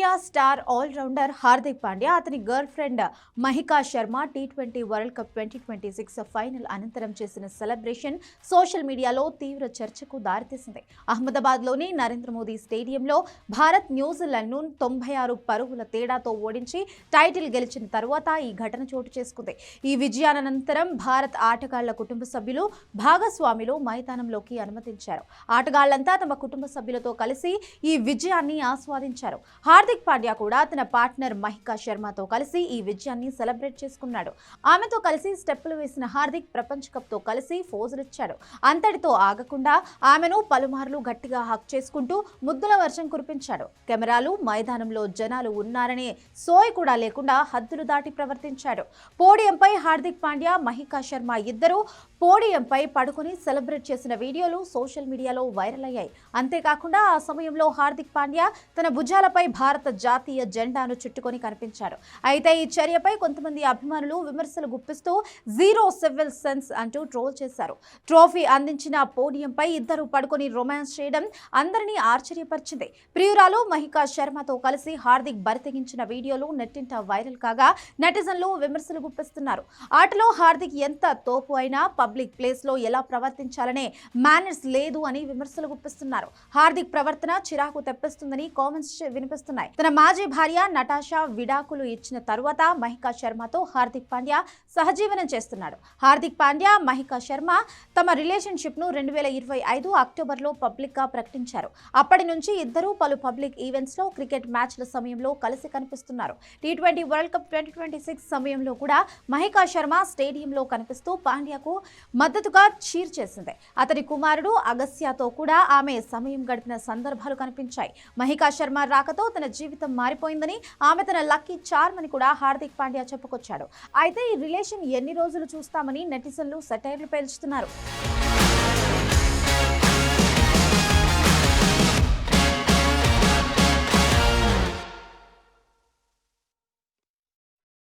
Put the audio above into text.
Team India star allrounder Hardik Pandya అతని girl friend Mahika Sharma టీ20 world cup 2026 final అనంతరం చేసిన సెలబ్రేషన్ సోషల్ మీడియాలో తీవ్ర చర్చకు దారితీసింది. అహ్మదాబాద్లోని నరేంద్ర మోదీ స్టేడియంలో భారత్ న్యూజిలాండ్ను 96 పరుగుల తేడాతో ఓడించి టైటిల్ గెలిచిన తర్వాత ఈ ఘటన చోటు చేసుకుంది. ఈ విజయానంతరం భారత్ ఆటగాళ్ల కుటుంబ సభ్యులు భాగస్వామిలో మైదానంలోకి అనుమతించారు. ఆటగాళ్లంతా తమ కుటుంబ సభ్యులతో కలిసి ఈ విజయాన్ని ఆస్వాదించారు. హార్దిక్ పాండ్యా కూడా తన పార్ట్నర్ మహికా శర్మతో కలిసి ఈ విజయాన్ని సెలబ్రేట్ చేసుకున్నాడు. ఆమెతో కలిసి స్టెప్పులు వేసిన హార్దిక్ ప్రపంచ కప్ తో కలిసి ఫోజులిచ్చాడు. అంతటితో ఆగకుండా ఆమెను పలుమార్లు గట్టిగా హక్ చేసుకుంటూ ముద్దుల వర్షం కురిపించాడు. కెమెరాలు, మైదానంలో జనాలు ఉన్నారనే సోయి కూడా లేకుండా హద్దులు దాటి ప్రవర్తించాడు. పోడియంపై హార్దిక్ పాండ్యా, మహికా శర్మ ఇద్దరు పోడియంపై పడుకొని సెలబ్రేట్ చేసిన వీడియోలు సోషల్ మీడియాలో వైరల్ అయ్యాయి. అంతేకాకుండా ఆ సమయంలో హార్దిక్ పాండ్యా తన భుజాలపై భారత జాతీయ జెండాను చుట్టుకొని కనిపించారు. అయితే ఈ చర్యపై కొంతమంది అభిమానులు విమర్శలు గుప్పిస్తూ జీరో సివిల్ సెన్స్ అంటూ ట్రోల్ చేశారు. ట్రోఫీ అందించిన పోడియంపై ఇద్దరు పడుకొని రొమాన్స్ చేయడం అందరినీ ఆశ్చర్యపరిచింది. ప్రియురాలు మహికా శర్మతో కలిసి హార్దిక్ బరితెగించిన వీడియోలు నెట్టింట వైరల్ కాగా నెటిజన్లు విమర్శలు గుప్పిస్తున్నారు. ఆటలో హార్దిక్ ఎంత తోపు అయినా పబ్లిక్ ప్లేస్ లో ఎలా ప్రవర్తించాలనే మేనర్స్ లేదు అని విమర్శలు గుప్పిస్తున్నారు. హార్దిక్ ప్రవర్తన చిరాకు తెప్పిస్తుందని కామెంట్స్ వినిపిస్తున్నాయి. తన మాజీ భార్య నటాషా విడాకులు ఇచ్చిన తరువాత మహికా శర్మతో హార్దిక్ పాండ్యా సహజీవనం చేస్తున్నాడు. హార్దిక్ పాండ్యా, మహికా శర్మ తమ రిలేషన్షిప్ ను 2025 అక్టోబర్లో పబ్లిక్ గా ప్రకటించారు. అప్పటి నుంచి ఇద్దరు పలు పబ్లిక్ ఈవెంట్స్ లో, క్రికెట్ మ్యాచ్ల సమయంలో కలిసి కనిపిస్తున్నారు. టీ20 వరల్డ్ కప్ 2026 సమయంలో కూడా మహికా శర్మ స్టేడియంలో కనిపిస్తూ పాండ్యాకు మద్దతుగా చీర్ చేసింది. అతని కుమారుడు అగస్యాతో కూడా ఆమె సమయం గడిపిన సందర్భాలు కనిపించాయి. మహికా శర్మ రాకతో తన జీవితం మారిపోయిందని, ఆమె తన లక్కీ చార్మ్ అని కూడా హార్దిక్ పాండ్యా చెప్పుకొచ్చాడు. అయితే ఈ రిలేషన్ ఎన్ని రోజులు చూస్తామని నెటిజన్లు సెటైర్లు పేల్చుతున్నారు.